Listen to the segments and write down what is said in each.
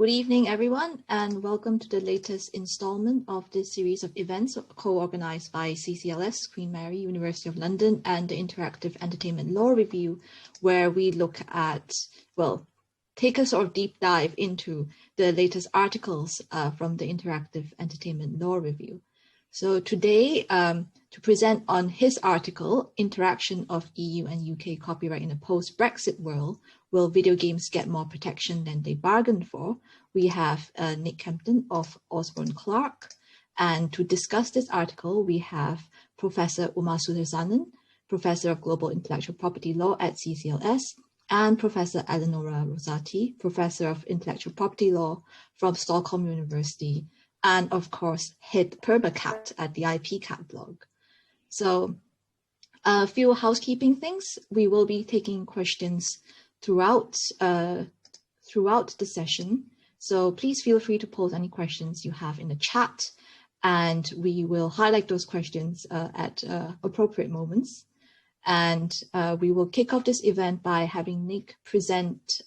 Good evening, everyone, and welcome to the latest installment of this series of events co-organized by CCLS, Queen Mary, University of London, and the Interactive Entertainment Law Review, where we look at, well, take a sort of deep dive into the latest articles from the Interactive Entertainment Law Review. So today, to present on his article, Interaction of EU and UK Copyright in a Post-Brexit World, Will Video Games Get More Protection Than They Bargained For? We have Nick Kempton of Osborne Clarke. And to discuss this article, we have Professor Uma Sudarsanan, Professor of Global Intellectual Property Law at CCLS, and Professor Eleonora Rosati, Professor of Intellectual Property Law from Stockholm University, and of course, head permacat at the IPCat blog. So a few housekeeping things. We will be taking questions throughout the session. So please feel free to post any questions you have in the chat, and we will highlight those questions at appropriate moments. And we will kick off this event by having Nick present,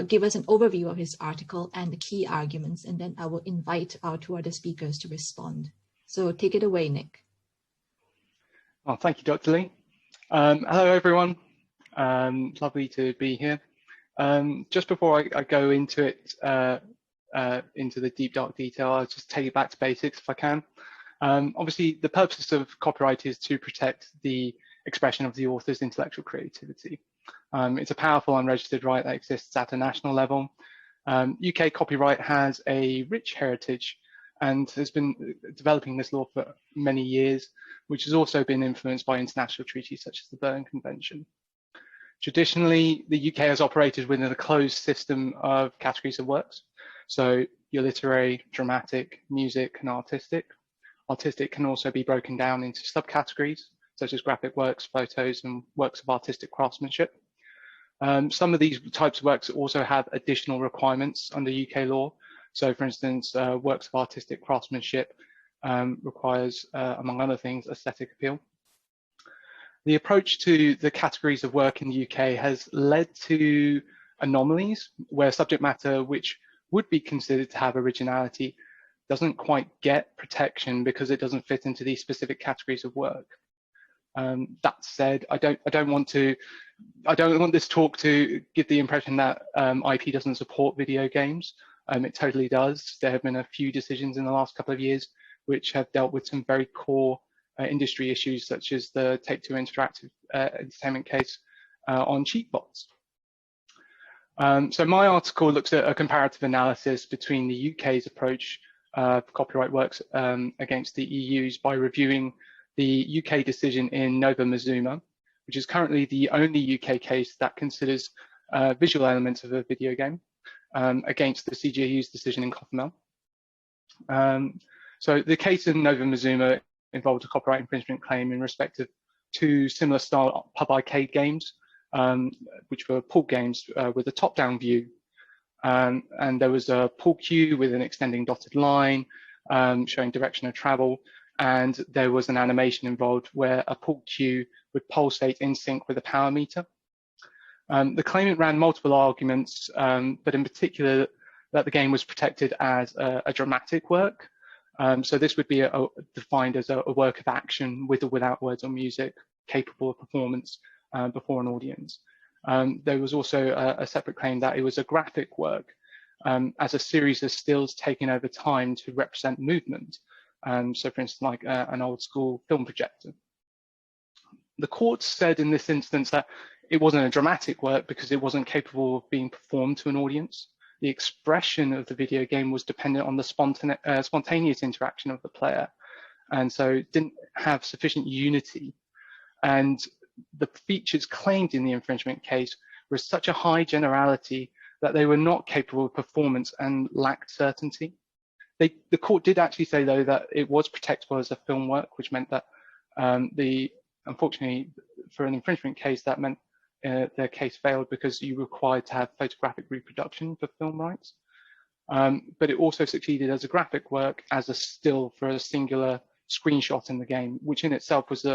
give us an overview of his article and the key arguments, and then I will invite our two other speakers to respond. So take it away, Nick. Well, thank you, Dr. Lee. Hello, everyone. Lovely to be here. Just before I go into it, into the deep, dark detail, I'll just take it back to basics if I can. Obviously, the purpose of copyright is to protect the expression of the author's intellectual creativity. It's a powerful unregistered right that exists at a national level. UK copyright has a rich heritage and has been developing this law for many years, which has also been influenced by international treaties such as the Berne Convention. Traditionally, the UK has operated within a closed system of categories of works. So your literary, dramatic, music, and artistic. Artistic can also be broken down into subcategories, such as graphic works, photos, and works of artistic craftsmanship. Some of these types of works also have additional requirements under UK law. So for instance, works of artistic craftsmanship requires, among other things, aesthetic appeal. The approach to the categories of work in the UK has led to anomalies where subject matter which would be considered to have originality doesn't quite get protection because it doesn't fit into these specific categories of work. That said, I don't want this talk to give the impression that IP doesn't support video games. It totally does. There have been a few decisions in the last couple of years which have dealt with some very core industry issues, such as the Take-Two Interactive Entertainment case on cheat bots. So my article looks at a comparative analysis between the UK's approach for copyright works against the EU's by reviewing the UK decision in Nova Mazuma, which is currently the only UK case that considers visual elements of a video game, against the CJU's decision in Coffermel. So the case in Nova Mazuma involved a copyright infringement claim in respect of two similar style pub arcade games, which were pool games with a top-down view. And there was a pool cue with an extending dotted line showing direction of travel. And there was an animation involved where a pool cue would pulsate in sync with a power meter. The claimant ran multiple arguments, but in particular that the game was protected as a dramatic work. So this would be defined as a work of action with or without words or music, capable of performance before an audience. There was also a separate claim that it was a graphic work as a series of stills taken over time to represent movement. So for instance, like an old school film projector. The court said in this instance that it wasn't a dramatic work because it wasn't capable of being performed to an audience. The expression of the video game was dependent on the spontaneous interaction of the player, and so didn't have sufficient unity. And the features claimed in the infringement case were such a high generality that they were not capable of performance and lacked certainty. The court did actually say, though, that it was protectable as a film work, which meant that unfortunately, for an infringement case, that meant their case failed because you were required to have photographic reproduction for film rights. But it also succeeded as a graphic work, as a still for a singular screenshot in the game, which in itself was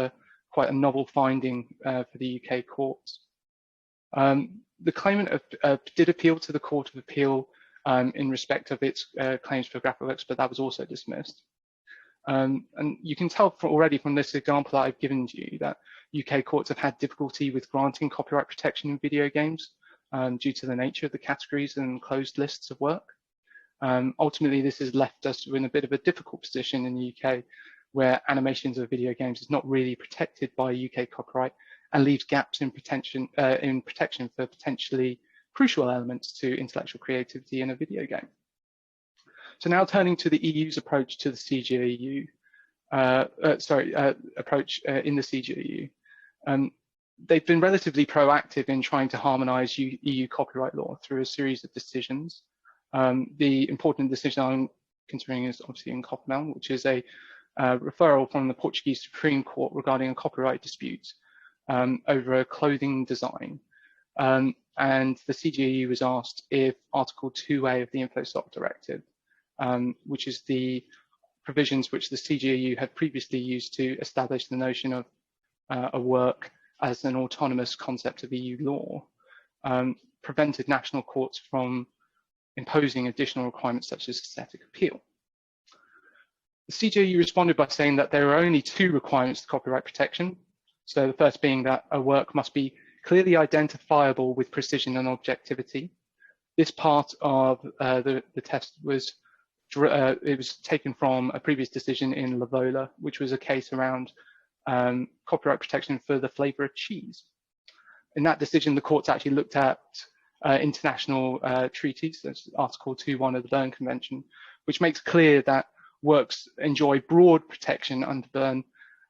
quite a novel finding for the UK courts. The claimant did appeal to the Court of Appeal in respect of its claims for graphic works, but that was also dismissed. And you can tell already from this example that I've given you that UK courts have had difficulty with granting copyright protection in video games due to the nature of the categories and closed lists of work. Ultimately, this has left us in a bit of a difficult position in the UK, where animations of video games is not really protected by UK copyright and leaves gaps in protection for potentially crucial elements to intellectual creativity in a video game. So now turning to the EU's approach to the CGAU, approach in the CGAU. They've been relatively proactive in trying to harmonise EU copyright law through a series of decisions. The important decision I'm considering is obviously in Coppermel, which is a referral from the Portuguese Supreme Court regarding a copyright dispute over a clothing design. And the CGAU was asked if Article 2A of the InfoSoc Directive, which is the provisions which the CGAU had previously used to establish the notion of a work as an autonomous concept of EU law, prevented national courts from imposing additional requirements such as aesthetic appeal. The CGAU responded by saying that there are only two requirements to copyright protection. So the first being that a work must be clearly identifiable with precision and objectivity. This part of the test was it was taken from a previous decision in Lavola, which was a case around copyright protection for the flavour of cheese. In that decision, the courts actually looked at international treaties, that's Article 2.1 of the Berne Convention, which makes clear that works enjoy broad protection under Berne.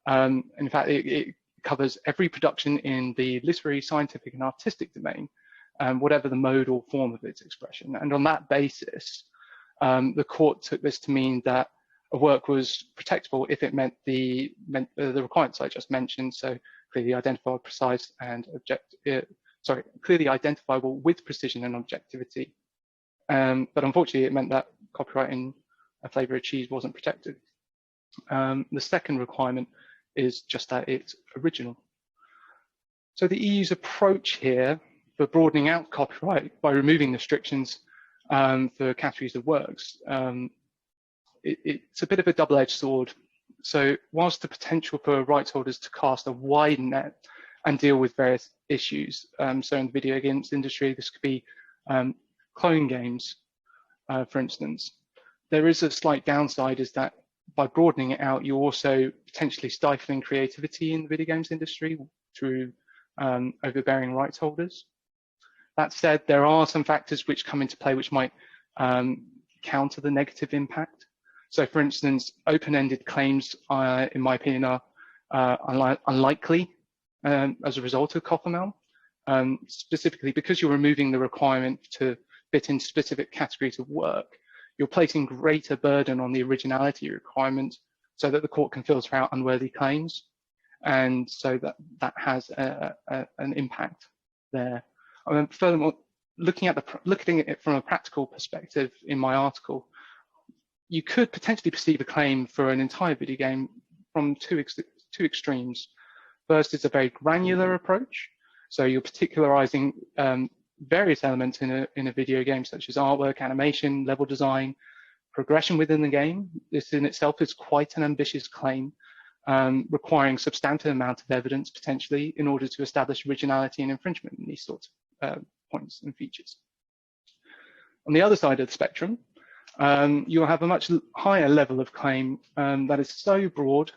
In fact, it covers every production in the literary, scientific, and artistic domain, whatever the mode or form of its expression. And on that basis, the court took this to mean that a work was protectable if it met the requirements I just mentioned, so clearly identifiable, precise, and clearly identifiable with precision and objectivity. But unfortunately, it meant that copyright in a flavour of cheese wasn't protected. The second requirement is just that it's original. So the EU's approach here for broadening out copyright by removing restrictions for categories of works, it's a bit of a double-edged sword. So whilst the potential for rights holders to cast a wide net and deal with various issues, so in the video games industry, this could be clone games, for instance, there is a slight downside, is that by broadening it out, you're also potentially stifling creativity in the video games industry through overbearing rights holders. That said, there are some factors which come into play which might counter the negative impact. So for instance, open-ended claims, in my opinion, are unlikely as a result of Coppermel, specifically because you're removing the requirement to fit in specific categories of work. You're placing greater burden on the originality requirement so that the court can filter out unworthy claims. And so that has an impact there. Furthermore, looking at it from a practical perspective in my article, you could potentially perceive a claim for an entire video game from two extremes. First is a very granular approach. So you're particularizing various elements in a video game, such as artwork, animation, level design, progression within the game. This in itself is quite an ambitious claim, requiring substantive amount of evidence potentially in order to establish originality and infringement in these sorts of points and features. On the other side of the spectrum, you'll have a much higher level of claim that is so broad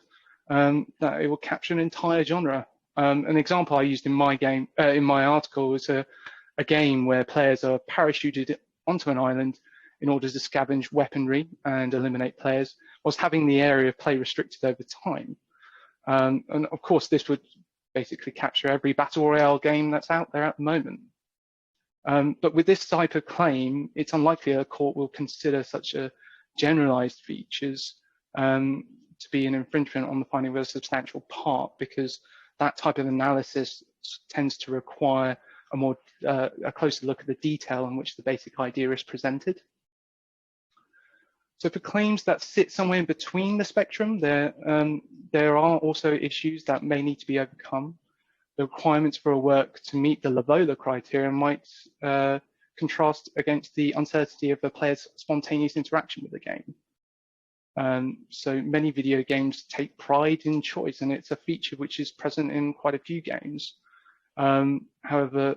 that it will capture an entire genre. An example I used in my article was a game where players are parachuted onto an island in order to scavenge weaponry and eliminate players, whilst having the area of play restricted over time. And of course, this would basically capture every battle royale game that's out there at the moment. But with this type of claim, it's unlikely a court will consider such a generalized features to be an infringement on the finding of a substantial part, because that type of analysis tends to require a closer look at the detail in which the basic idea is presented. So for claims that sit somewhere in between the spectrum, there are also issues that may need to be overcome. The requirements for a work to meet the Lavola criteria might contrast against the uncertainty of a player's spontaneous interaction with the game. So many video games take pride in choice, and it's a feature which is present in quite a few games. However,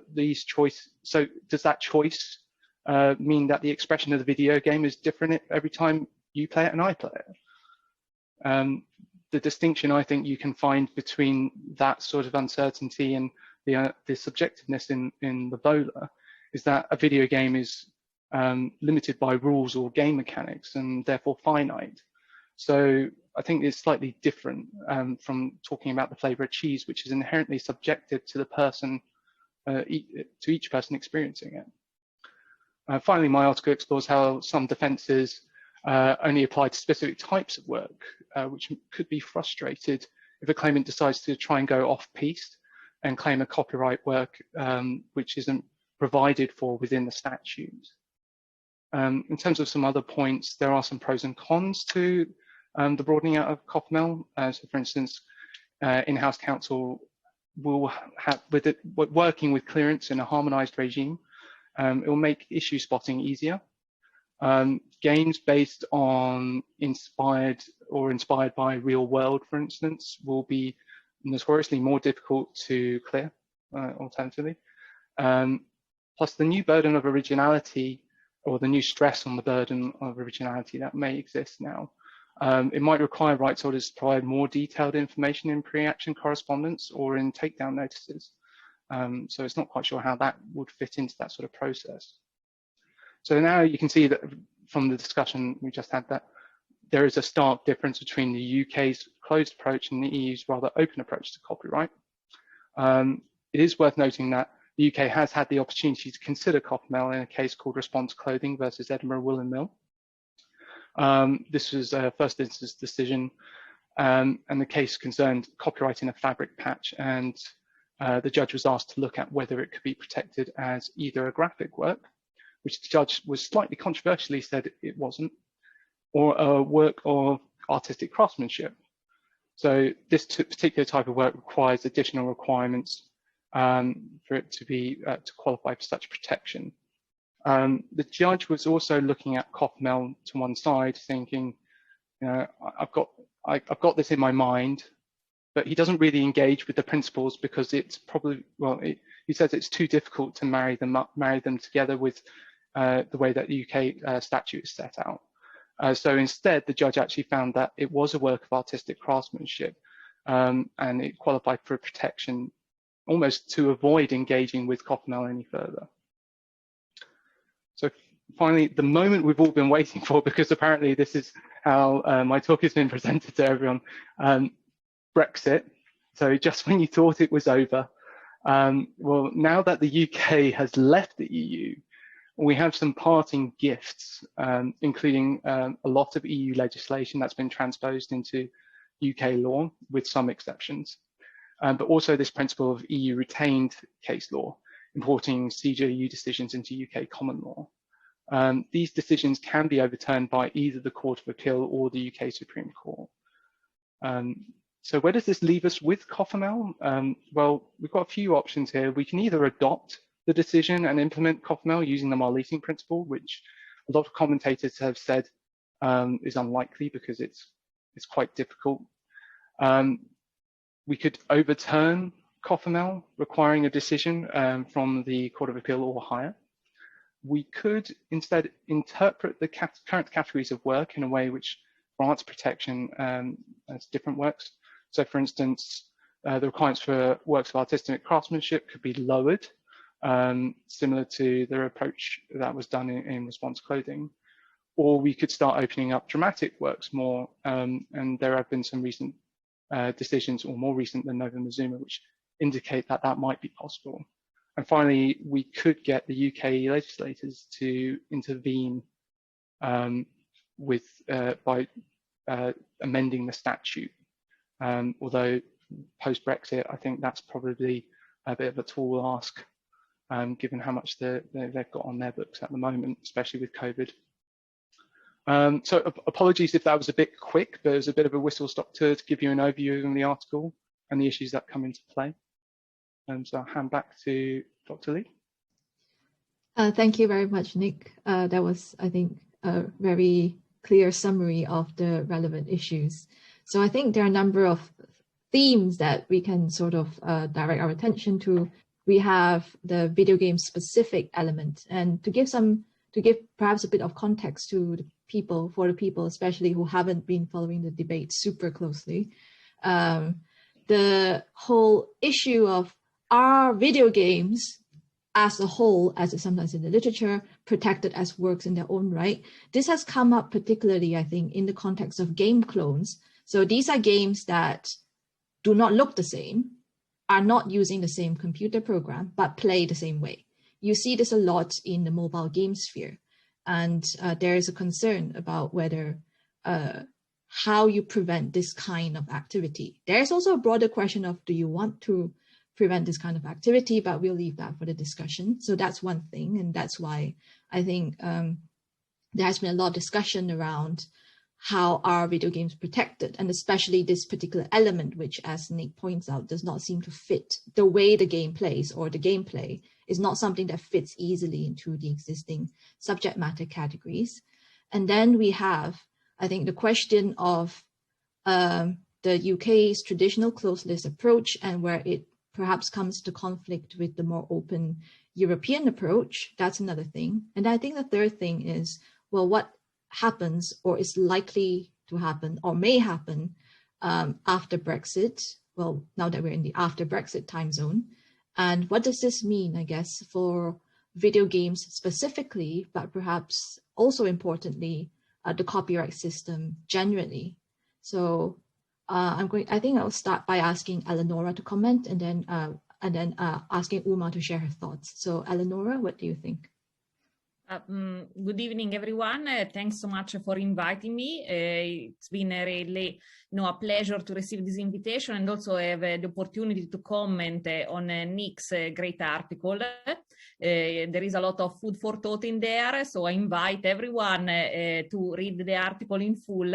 so does that choice mean that the expression of the video game is different every time you play it and I play it? The distinction I think you can find between that sort of uncertainty and the subjectiveness in the VOLA is that a video game is limited by rules or game mechanics and therefore finite. So I think it's slightly different from talking about the flavor of cheese, which is inherently subjective to the person, to each person experiencing it. Finally, my article explores how some defenses only apply to specific types of work, which could be frustrated if a claimant decides to try and go off-piste and claim a copyright work which isn't provided for within the statute. In terms of some other points, there are some pros and cons to the broadening out of COFML. So for instance, in-house counsel will have, working with clearance in a harmonized regime, it will make issue spotting easier. Games based on inspired by real world, for instance, will be notoriously more difficult to clear, alternatively. Plus the new burden of originality, or the new stress on the burden of originality that may exist now. It might require rights holders to provide more detailed information in pre-action correspondence or in takedown notices. So it's not quite sure how that would fit into that sort of process. So now you can see that from the discussion we just had that there is a stark difference between the UK's closed approach and the EU's rather open approach to copyright. It is worth noting that the UK has had the opportunity to consider COFML in a case called Response Clothing versus Edinburgh Wool and Mill. This was a first instance decision, and the case concerned copyright in a fabric patch, and the judge was asked to look at whether it could be protected as either a graphic work, which the judge was slightly controversially said it wasn't, or a work of artistic craftsmanship. So this particular type of work requires additional requirements for it to be to qualify for such protection. The judge was also looking at COFML to one side, thinking, you know, I've got this in my mind, but he doesn't really engage with the principles because it's probably, well, he says it's too difficult to marry them together with the way that the UK statute is set out. So instead, the judge actually found that it was a work of artistic craftsmanship, and it qualified for protection almost to avoid engaging with COFML any further. So finally, the moment we've all been waiting for, because apparently this is how my talk has been presented to everyone, Brexit. So just when you thought it was over, well, now that the UK has left the EU, we have some parting gifts, including a lot of EU legislation that's been transposed into UK law with some exceptions, but also this principle of EU retained case law, importing CJU decisions into UK common law. These decisions can be overturned by either the Court of Appeal or the UK Supreme Court. So where does this leave us with COFML? Well, we've got a few options here. We can either adopt the decision and implement COFML using the Marleasing principle, which a lot of commentators have said is unlikely because it's quite difficult. We could overturn COFML, requiring a decision from the Court of Appeal or higher. We could instead interpret the current categories of work in a way which grants protection as different works. So for instance, the requirements for works of artistic craftsmanship could be lowered, similar to the approach that was done in Response Clothing. Or we could start opening up dramatic works more, and there have been some recent decisions, or more recent than Nova Mazuma, which indicate that that might be possible. And finally, we could get the UK legislators to intervene by amending the statute. Although post-Brexit, I think that's probably a bit of a tall ask, given how much they've got on their books at the moment, especially with COVID. So apologies if that was a bit quick, but it was a bit of a whistle-stop tour to give you an overview of the article and the issues that come into play. So I'll hand back to Dr. Lee. Thank you very much, Nick. That was, I think, a very clear summary of the relevant issues. So I think there are a number of themes that we can sort of direct our attention to. We have the video game specific element, and to give perhaps a bit of context to the people, for the people especially who haven't been following the debate super closely, the whole issue of, are video games as a whole, as it's sometimes in the literature, protected as works in their own right? This has come up particularly, I think, in the context of game clones. So these are games that do not look the same, are not using the same computer program, but play the same way. You see this a lot in the mobile game sphere. And there is a concern about whether how you prevent this kind of activity. There's also a broader question of, do you want to prevent this kind of activity? But we'll leave that for the discussion. So that's one thing. And that's why I think there has been a lot of discussion around how are video games protected, and especially this particular element, which, as Nick points out, does not seem to fit the way the game plays, or the gameplay is not something that fits easily into the existing subject matter categories. And then we have, I think, the question of the UK's traditional closed list approach, and where it perhaps comes to conflict with the more open European approach. That's another thing. And I think the third thing is, well, what happens or is likely to happen or may happen after Brexit? Well, now that we're in the after Brexit time zone. And what does this mean, I guess, for video games specifically, but perhaps also importantly, the copyright system generally? So I think I'll start by asking Eleonora to comment, and then asking Uma to share her thoughts. So Eleonora, what do you think? Good evening, everyone. Thanks so much for inviting me. It's been really, a pleasure to receive this invitation, and also have the opportunity to comment on Nick's great article. There is a lot of food for thought in there, so I invite everyone to read the article in full.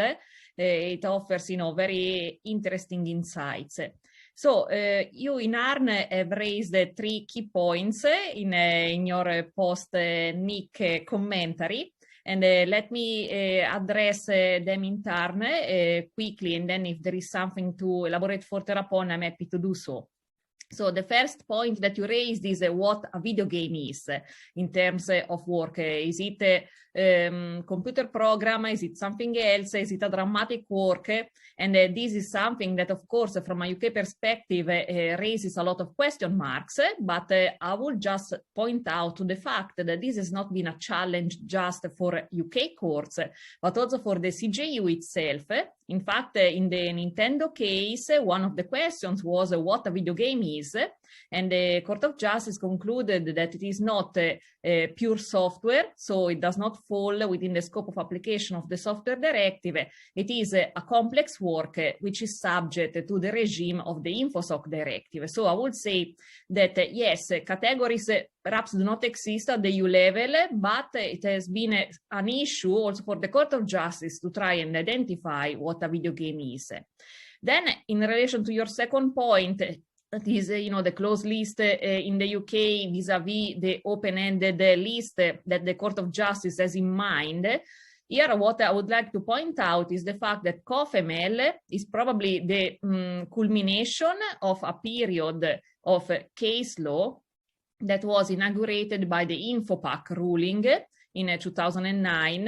It offers, very interesting insights. So you in ARN have raised 3 key points in your post Nick commentary, and let me address them in turn quickly, and then if there is something to elaborate further upon, I'm happy to do so. So the first point that you raised is what a video game is in terms of work. Is it a computer program? Is it something else? Is it a dramatic work? And this is something that, of course, from a UK perspective, raises a lot of question marks. But I will just point out to the fact that this has not been a challenge just for UK courts, but also for the CJU itself. In fact, in the Nintendo case, one of the questions was what a video game is, and the Court of Justice concluded that it is not pure software, so it does not fall within the scope of application of the software directive. It is a complex work which is subject to the regime of the InfoSoc directive. So I would say that yes, categories perhaps do not exist at the EU level, but it has been an issue also for the Court of Justice to try and identify what a video game is. Then, in relation to your second point, that is, the closed list in the UK vis-a-vis the open-ended list that the Court of Justice has in mind. Here, what I would like to point out is the fact that COFEMEL is probably the culmination of a period of case law that was inaugurated by the InfoPac ruling in 2009.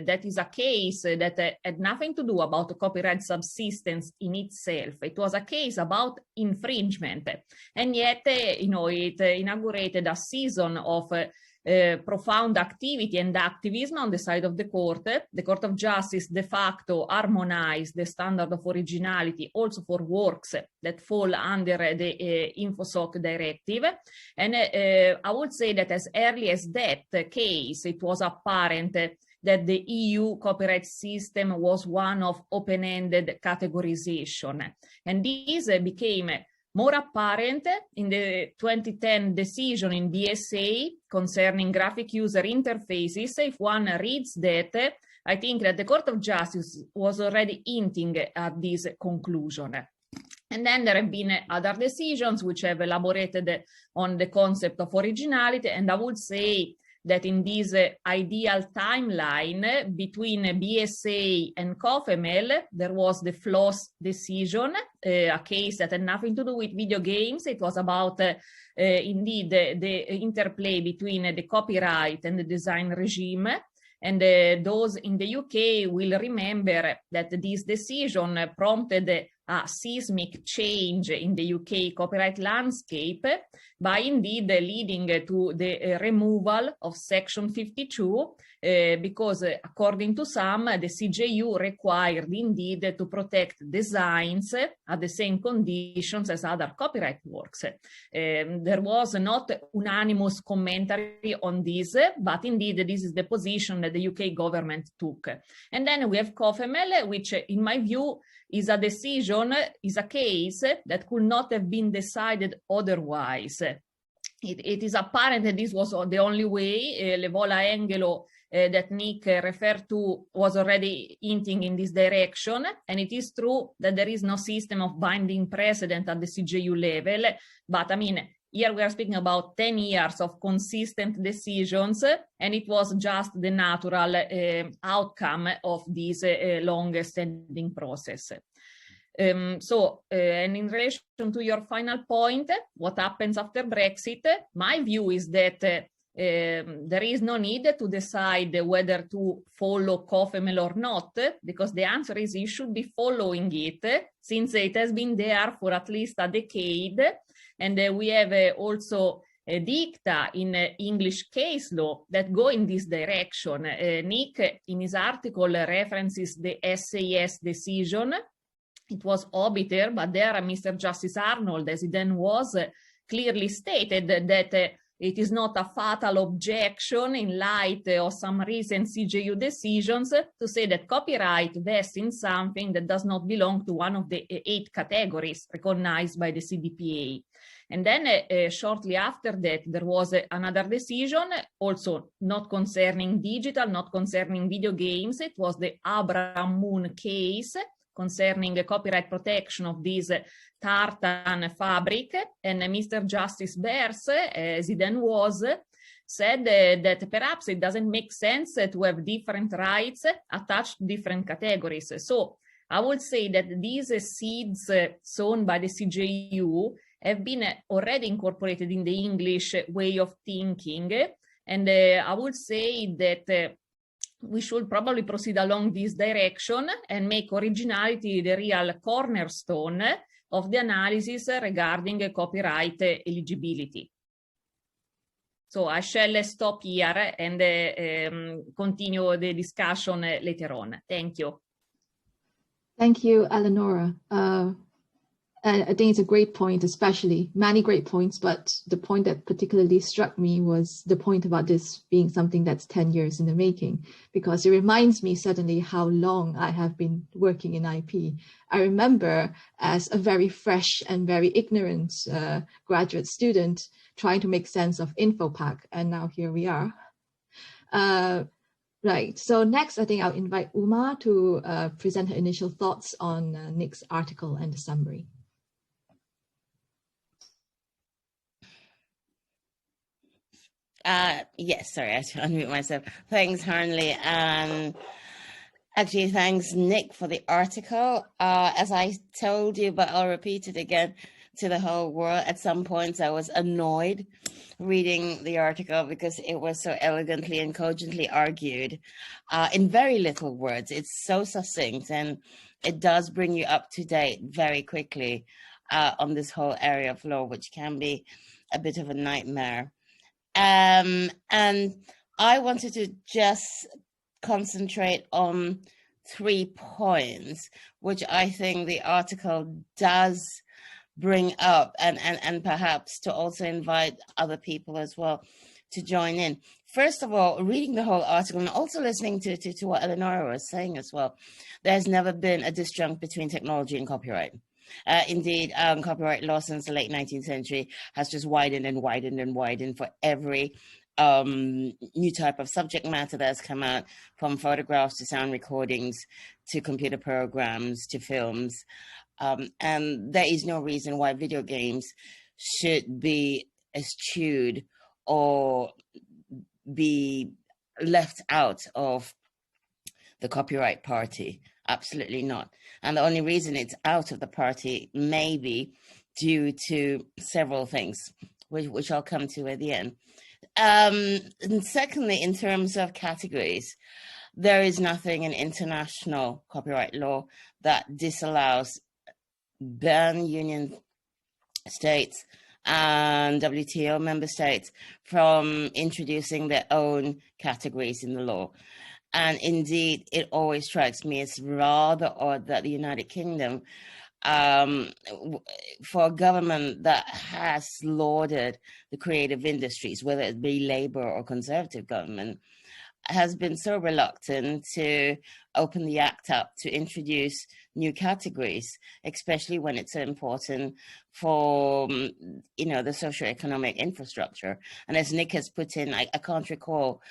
That is a case that had nothing to do about copyright subsistence in itself. It was a case about infringement. And yet, it inaugurated a season of profound activity and activism on the side of the court. The Court of Justice de facto harmonized the standard of originality also for works that fall under the InfoSoc directive. And I would say that as early as that case, it was apparent that the EU copyright system was one of open-ended categorization. And this became more apparent in the 2010 decision in BSA concerning graphic user interfaces. If one reads that, I think that the Court of Justice was already hinting at this conclusion. And then there have been other decisions which have elaborated on the concept of originality. And I would say that in this ideal timeline between BSA and COFEMEL, there was the FLOSS decision, a case that had nothing to do with video games. It was about indeed the interplay between the copyright and the design regime. And those in the UK will remember that this decision prompted a seismic change in the UK copyright landscape by indeed leading to the removal of Section 52 because according to some, the CJU required indeed to protect designs at the same conditions as other copyright works. There was not unanimous commentary on this, but indeed this is the position that the UK government took. And then we have COFEMEL, which in my view is a decision, is a case that could not have been decided otherwise. It is apparent that this was the only way. Levola Engelo that Nick referred to was already hinting in this direction, and it is true that there is no system of binding precedent at the CJU level, but I mean, here we are speaking about 10 years of consistent decisions, and it was just the natural outcome of this long-standing process. And in relation to your final point, what happens after Brexit, my view is that there is no need to decide whether to follow COFEMEL or not, because the answer is you should be following it, since it has been there for at least a decade. And we have also dicta in English case law that go in this direction. Nick, in his article, references the SAS decision. It was obiter, but there Mr. Justice Arnold, as he then was, clearly stated that it is not a fatal objection in light of some recent CJU decisions to say that copyright vests in something that does not belong to one of the 8 categories recognized by the CDPA. And then shortly after that, there was another decision, also not concerning digital, not concerning video games. It was the Abraham Moon case concerning the copyright protection of this tartan fabric. And Mr. Justice Beers, as he then was, said that perhaps it doesn't make sense to have different rights attached to different categories. So I would say that these seeds sown by the CJU have been already incorporated in the English way of thinking. And I would say that we should probably proceed along this direction and make originality the real cornerstone of the analysis regarding copyright eligibility. So I shall stop here and continue the discussion later on. Thank you. Thank you, Eleonora. I think it's a great point, especially many great points, but the point that particularly struck me was the point about this being something that's 10 years in the making, because it reminds me suddenly how long I have been working in IP. I remember as a very fresh and very ignorant graduate student trying to make sense of InfoPack, and now here we are. Right, so next I think I'll invite Uma to present her initial thoughts on Nick's article and the summary. Yes, sorry, I had to unmute myself. Thanks, Harnley. Actually, thanks, Nick, for the article. As I told you, but I'll repeat it again to the whole world, at some points I was annoyed reading the article because it was so elegantly and cogently argued in very little words. It's so succinct, and it does bring you up to date very quickly on this whole area of law, which can be a bit of a nightmare. And I wanted to just concentrate on 3 points, which I think the article does bring up, and perhaps to also invite other people as well to join in. First of all, reading the whole article and also listening to what Eleonora was saying as well, there's never been a disjunct between technology and copyright. Indeed, copyright law since the late 19th century has just widened and widened and widened for every new type of subject matter that's come out, from photographs to sound recordings to computer programs to films. And there is no reason why video games should be eschewed or be left out of the copyright party. Absolutely not. And the only reason it's out of the party may be due to several things, which I'll come to at the end. And secondly, in terms of categories, there is nothing in international copyright law that disallows ban union states and WTO member states from introducing their own categories in the law. And indeed, it always strikes me as rather odd that the United Kingdom, for a government that has lauded the creative industries, whether it be Labour or Conservative government, has been so reluctant to open the act up to introduce new categories, especially when it's so important for, the socioeconomic infrastructure. And as Nick has put in, I can't recall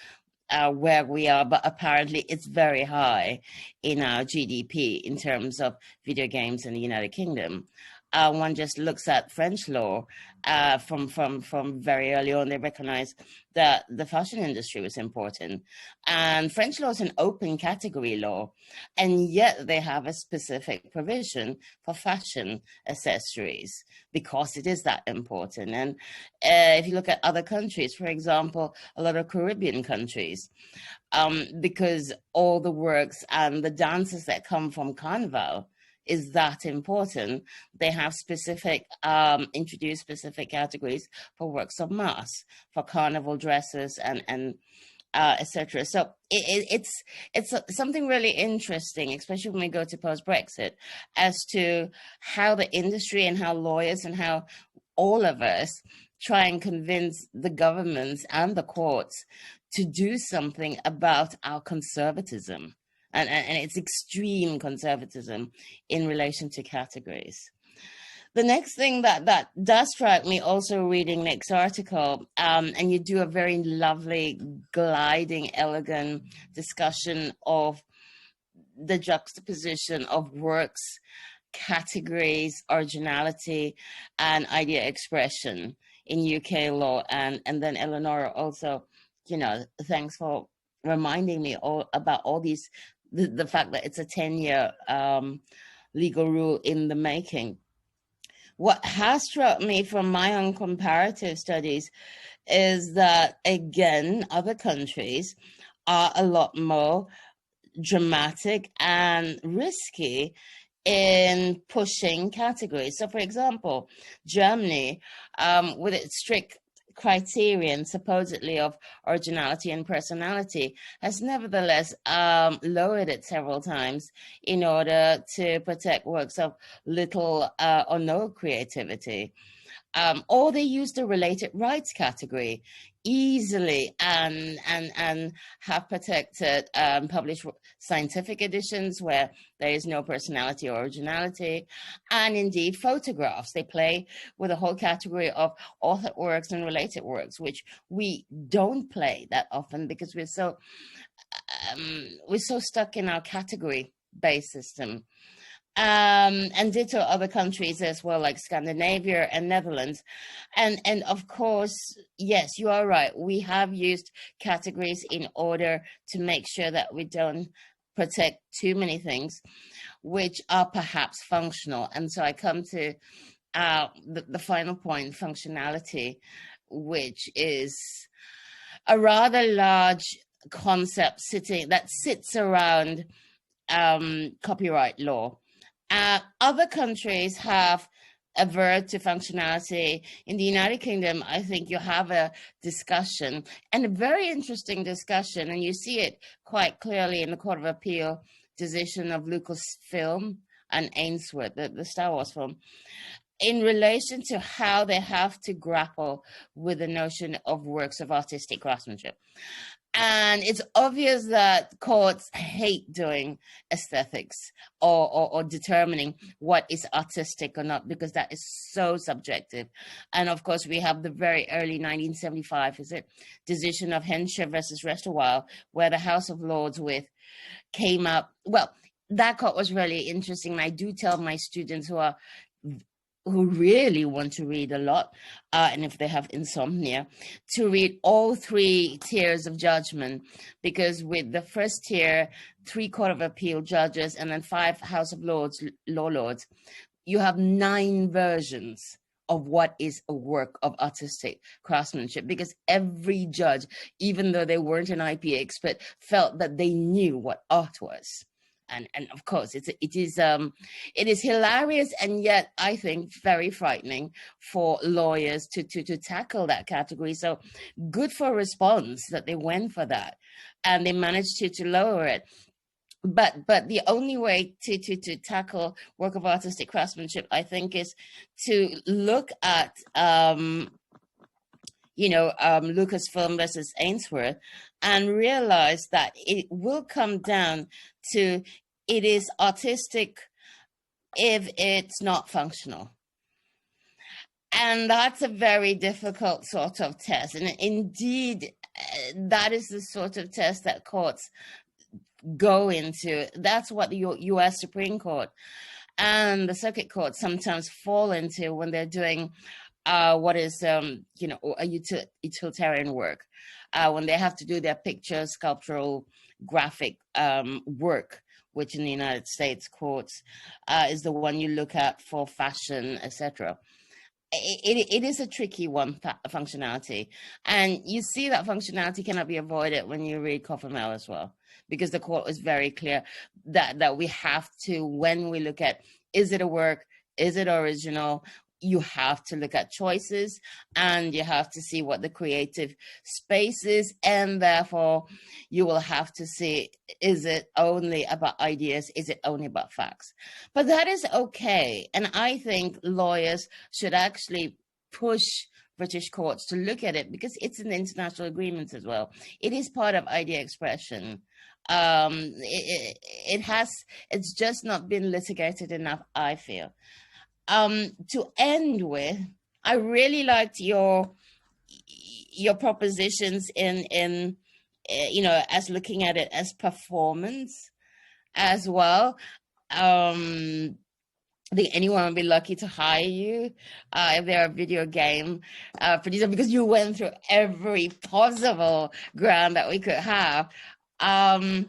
where we are, but apparently it's very high in our GDP in terms of video games in the United Kingdom. One just looks at French law from very early on. They recognized that the fashion industry was important. And French law is an open category law, and yet they have a specific provision for fashion accessories because it is that important. And if you look at other countries, for example, a lot of Caribbean countries, because all the works and the dances that come from Carnival is that important, they have introduced specific categories for works of mass, for carnival dresses and etc. So it's something really interesting, especially when we go to post-Brexit, as to how the industry and how lawyers and how all of us try and convince the governments and the courts to do something about our conservatism. And it's extreme conservatism in relation to categories. The next thing that does strike me also reading Nick's article, and you do a very lovely, gliding, elegant discussion of the juxtaposition of works, categories, originality, and idea expression in UK law. And then Eleonora also, thanks for reminding me about all these, the fact that it's a 10-year legal rule in the making. What has struck me from my own comparative studies is that, again, other countries are a lot more dramatic and risky in pushing categories. So, for example, Germany, with its strict criterion supposedly of originality and personality, has nevertheless lowered it several times in order to protect works of little or no creativity. Or they use the related rights category easily and have protected published scientific editions where there is no personality or originality, and indeed photographs. They play with a whole category of authored works and related works, which we don't play that often because we're so stuck in our category-based system. And ditto other countries as well, like Scandinavia and Netherlands. And of course, yes, you are right. We have used categories in order to make sure that we don't protect too many things, which are perhaps functional. And so I come to the final point, functionality, which is a rather large concept that sits around copyright law. Other countries have averred to functionality. In the United Kingdom, I think you have a discussion, and a very interesting discussion, and you see it quite clearly in the Court of Appeal decision of Lucasfilm and Ainsworth, the Star Wars film, in relation to how they have to grapple with the notion of works of artistic craftsmanship. And it's obvious that courts hate doing aesthetics or determining what is artistic or not, because that is so subjective. And of course, we have the very early 1975, decision of Henshaw versus Westerwile, where the House of Lords came up. Well, that court was really interesting. And I do tell my students who really want to read a lot, and if they have insomnia, to read all 3 tiers of judgment, because with the first tier, 3 Court of Appeal judges and then 5 House of Lords, law lords, you have 9 versions of what is a work of artistic craftsmanship, because every judge, even though they weren't an IP expert, felt that they knew what art was. And of course, it is hilarious, and yet I think very frightening for lawyers to tackle that category. So good for Response that they went for that, and they managed to lower it. But the only way to tackle work of artistic craftsmanship, I think, is to look at Lucasfilm versus Ainsworth, and realize that it will come down to it is artistic if it's not functional. And that's a very difficult sort of test. And indeed, that is the sort of test that courts go into. That's what the US Supreme Court and the circuit courts sometimes fall into when they're doing what is, a utilitarian work, when they have to do their picture, sculptural, graphic work, which in the United States courts is the one you look at for fashion, etc. It is a tricky one, functionality. And you see that functionality cannot be avoided when you read Coffermel as well, because the court was very clear that we have to, when we look at, is it a work, is it original, you have to look at choices, and you have to see what the creative space is, and therefore you will have to see, is it only about ideas, is it only about facts? But that is okay, and I think lawyers should actually push British courts to look at it, because it's an international agreement as well. It is part of idea expression. It's just not been litigated enough, I feel. To end with, I really liked your propositions in as looking at it as performance as well. I think anyone would be lucky to hire you if they're a video game producer, because you went through every possible ground that we could have. And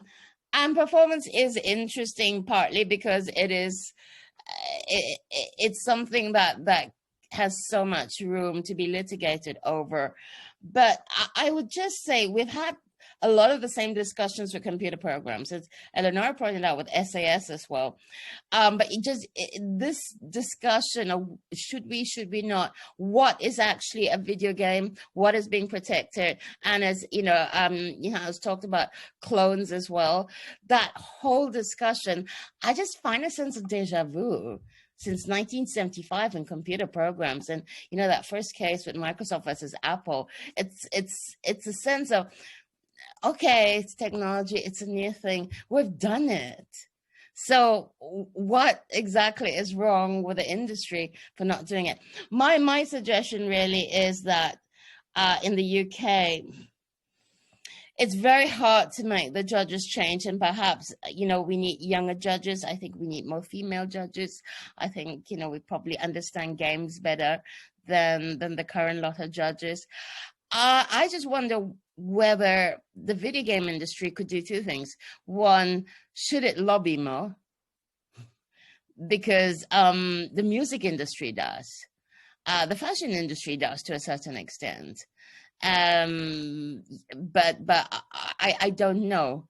performance is interesting, partly because it's something that has so much room to be litigated over. But I would just say we've had a lot of the same discussions with computer programs, as Eleanor pointed out, with SAS as well. But this discussion of should we not, what is actually a video game, what is being protected, and as has talked about clones as well. That whole discussion, I just find a sense of deja vu since 1975 in computer programs, and that first case with Microsoft versus Apple. It's a sense of, okay, it's technology, it's a new thing, we've done it. So what exactly is wrong with the industry for not doing it? My suggestion really is that in the UK, it's very hard to make the judges change, and perhaps, we need younger judges. I think we need more female judges. I think, we probably understand games better than the current lot of judges. I just wonder whether the video game industry could do 2 things. One, should it lobby more? Because the music industry does. The fashion industry does to a certain extent. But I don't know.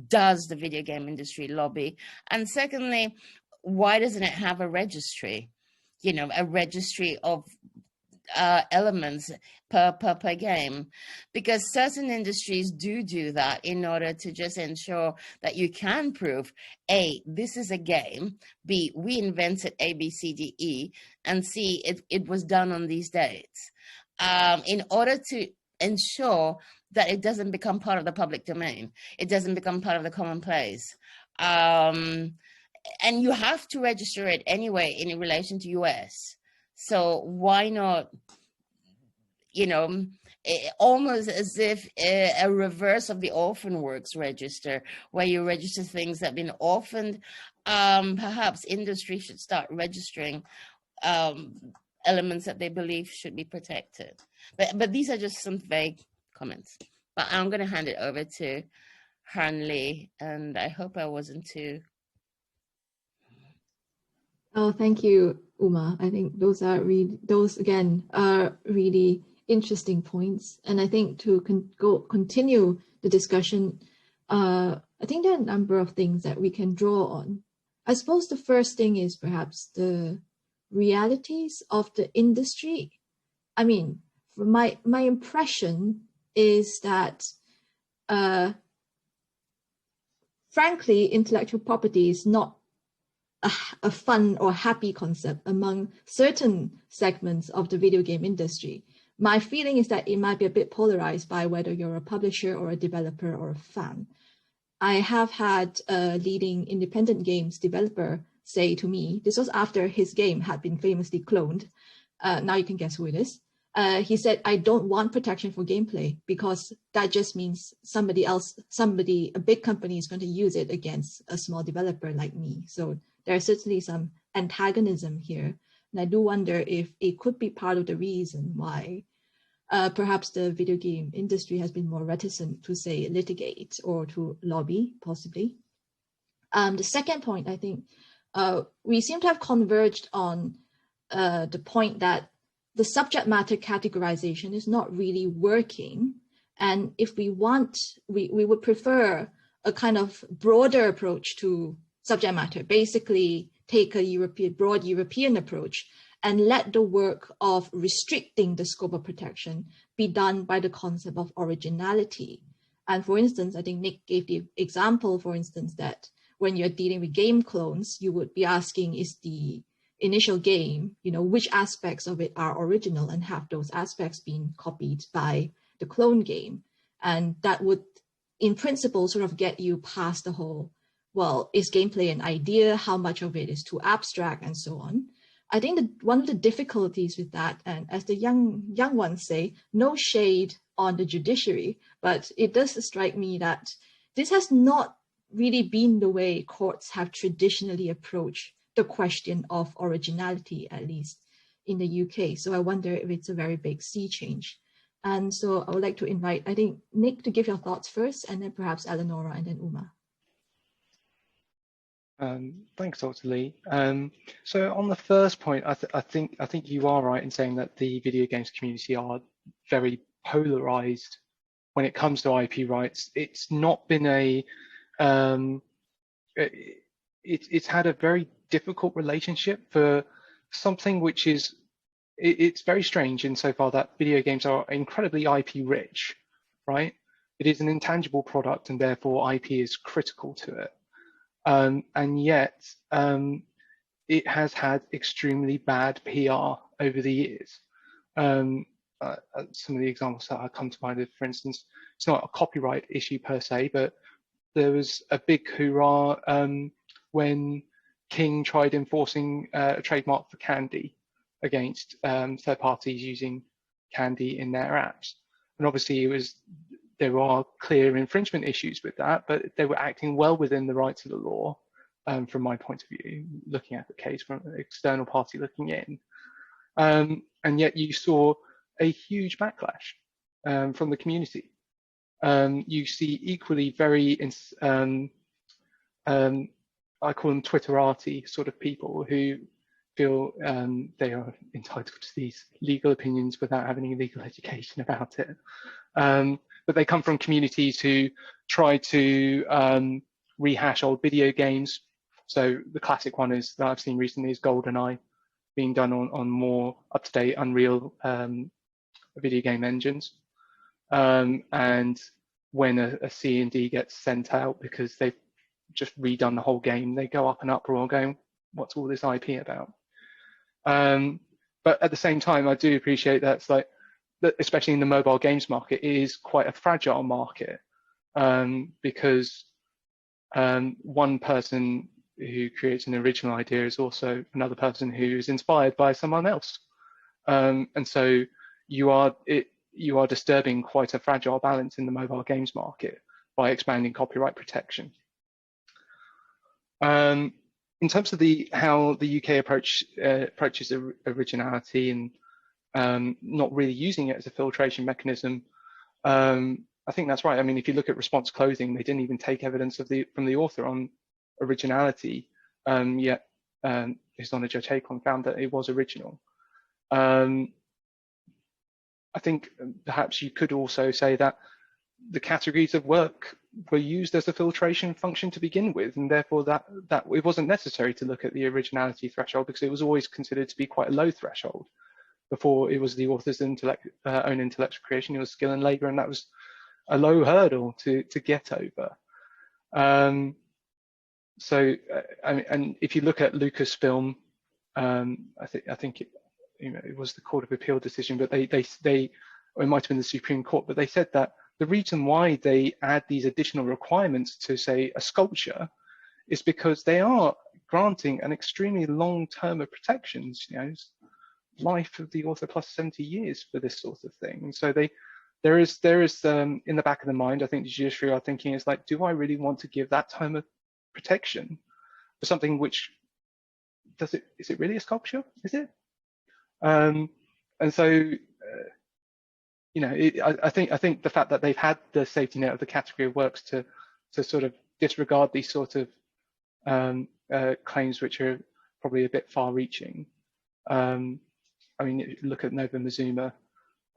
Does the video game industry lobby? And secondly, why doesn't it have a registry? A registry of elements per game, because certain industries do that in order to just ensure that you can prove, A, this is a game, B, we invented A, B, C, D, E, and C, it was done on these dates, in order to ensure that it doesn't become part of the public domain. It doesn't become part of the commonplace. And you have to register it anyway in relation to US. So why not, almost as if a reverse of the orphan works register, where you register things that have been orphaned. Perhaps industry should start registering elements that they believe should be protected. But these are just some vague comments. But I'm going to hand it over to Hanley, and I hope I wasn't too... Oh, thank you, Uma. I think those again are really interesting points. And I think to continue the discussion, I think there are a number of things that we can draw on. I suppose the first thing is perhaps the realities of the industry. I mean, my impression is that, frankly, intellectual property is not a fun or happy concept among certain segments of the video game industry. My feeling is that it might be a bit polarized by whether you're a publisher or a developer or a fan. I have had a leading independent games developer say to me, this was after his game had been famously cloned. Now you can guess who it is. He said, I don't want protection for gameplay because that just means a big company is going to use it against a small developer like me. So there's certainly some antagonism here. And I do wonder if it could be part of the reason why perhaps the video game industry has been more reticent to, say, litigate or to lobby, possibly. The second point, I think, we seem to have converged on the point that the subject matter categorization is not really working. And if we want, we would prefer a kind of broader approach to subject matter, basically take a broad European approach and let the work of restricting the scope of protection be done by the concept of originality. And for instance, I think Nick gave the example, for instance, that when you're dealing with game clones, you would be asking, is the initial game, which aspects of it are original, and have those aspects been copied by the clone game? And that would, in principle, sort of get you past the whole, well, is gameplay an idea? How much of it is too abstract, and so on. I think that one of the difficulties with that, and as the young ones say, no shade on the judiciary, but it does strike me that this has not really been the way courts have traditionally approached the question of originality, at least in the UK. So I wonder if it's a very big sea change. And so I would like to invite, I think, Nick to give your thoughts first, and then perhaps Eleonora, and then Uma. Thanks, Dr. Lee. So on the first point, I think you are right in saying that the video games community are very polarized when it comes to IP rights. It's not been it's had a very difficult relationship for something which is, it's very strange insofar that video games are incredibly IP rich, right? It is an intangible product and therefore IP is critical to it. And yet it has had extremely bad PR over the years. Some of the examples that come to mind are, for instance, it's not a copyright issue per se, but there was a big hoorah when King tried enforcing a trademark for candy against third parties using candy in their apps. And obviously there are clear infringement issues with that, but they were acting well within the rights of the law, from my point of view, looking at the case from an external party looking in. And yet you saw a huge backlash from the community. You see equally very, I call them Twitterati sort of people who feel they are entitled to these legal opinions without having any legal education about it. But they come from communities who try to rehash old video games. So the classic one is that I've seen recently is GoldenEye, being done on more up-to-date Unreal video game engines. And when a C and D gets sent out because they've just redone the whole game, they go up in uproar going, what's all this IP about? But at the same time, I do appreciate that's like, especially in the mobile games market, it is quite a fragile market, because one person who creates an original idea is also another person who is inspired by someone else. And so you are disturbing quite a fragile balance in the mobile games market by expanding copyright protection. In terms of how the UK approaches originality and not really using it as a filtration mechanism, I think that's right. I mean, if you look at Response Clothing, they didn't even take evidence from the author on originality, yet his Honour Judge Haycon found that it was original. I think perhaps you could also say that the categories of work were used as a filtration function to begin with, and therefore that it wasn't necessary to look at the originality threshold, because it was always considered to be quite a low threshold. Before it was the author's own intellectual creation, it was skill and labour, and that was a low hurdle to get over. So, and if you look at Lucasfilm, I think it was the Court of Appeal decision, but or it might have been the Supreme Court, but they said that the reason why they add these additional requirements to, say, a sculpture is because they are granting an extremely long term of protections, life of the author plus 70 years for this sort of thing. And so there is in the back of the mind, I think the judiciary are thinking, is like, do I really want to give that time of protection for something which is it really a sculpture? Is it? And so I think the fact that they've had the safety net of the category of works to sort of disregard these sort of claims which are probably a bit far-reaching. I mean, if you look at Nova Mazuma,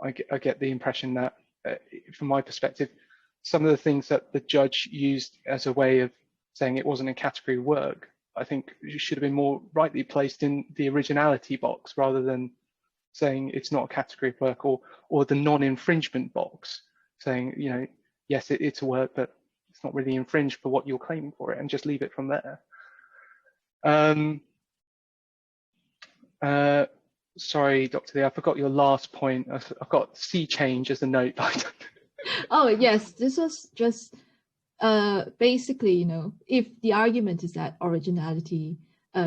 I get the impression that, from my perspective, some of the things that the judge used as a way of saying it wasn't a category work, I think should have been more rightly placed in the originality box rather than saying it's not a category of work, or the non-infringement box, saying, yes, it's a work, but it's not really infringed for what you're claiming for it, and just leave it from there. Sorry, Dr. Lee, I forgot your last point. I've got sea change as a note. Oh, yes, this was just basically, if the argument is that originality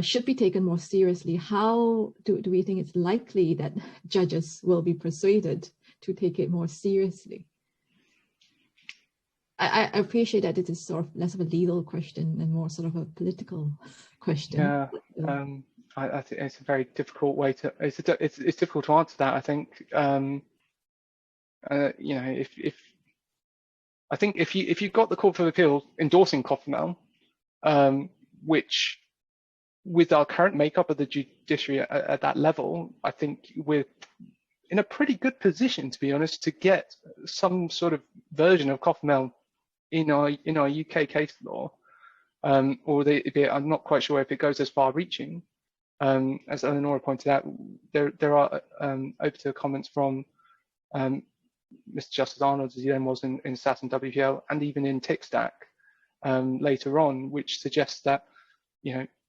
should be taken more seriously, how do we think it's likely that judges will be persuaded to take it more seriously? I appreciate that it is sort of less of a legal question and more sort of a political question. Yeah, I think it's a very difficult way to. It's difficult to answer that. I think if you've got the Court of Appeal endorsing Coffermel, which with our current makeup of the judiciary at that level, I think we're in a pretty good position, to be honest, to get some sort of version of Coffermel in our UK case law, I'm not quite sure if it goes as far-reaching. As Eleonora pointed out, there are over comments from Mr. Justice Arnold, as he then was in SAT and WPL, and even in TICSTAC later on, which suggests that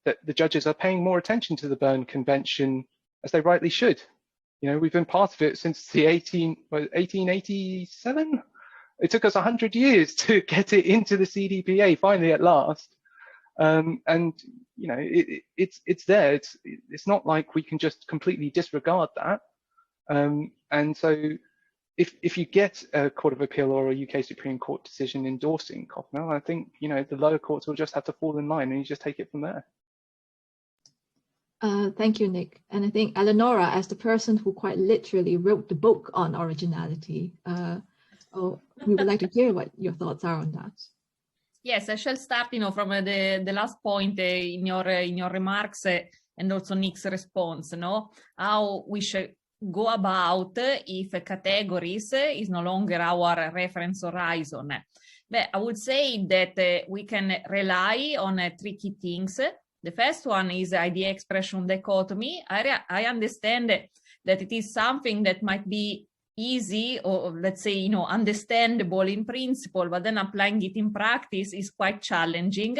that the judges are paying more attention to the Berne Convention, as they rightly should. We've been part of it since the 1887. It took us 100 years to get it into the CDPA finally at last. And it's there. It's not like we can just completely disregard that. And so if you get a Court of Appeal or a UK Supreme Court decision endorsing Coffermel, I think the lower courts will just have to fall in line, and you just take it from there. Thank you, Nick. And I think Eleonora, as the person who quite literally wrote the book on originality, we would like to hear what your thoughts are on that. Yes, I shall start, from the last point in your remarks and also Nick's response, how we should go about if categories is no longer our reference horizon. I would say that we can rely on three key things. The first one is idea expression dichotomy. I understand that it is something that might be easy or let's say, understandable in principle, but then applying it in practice is quite challenging.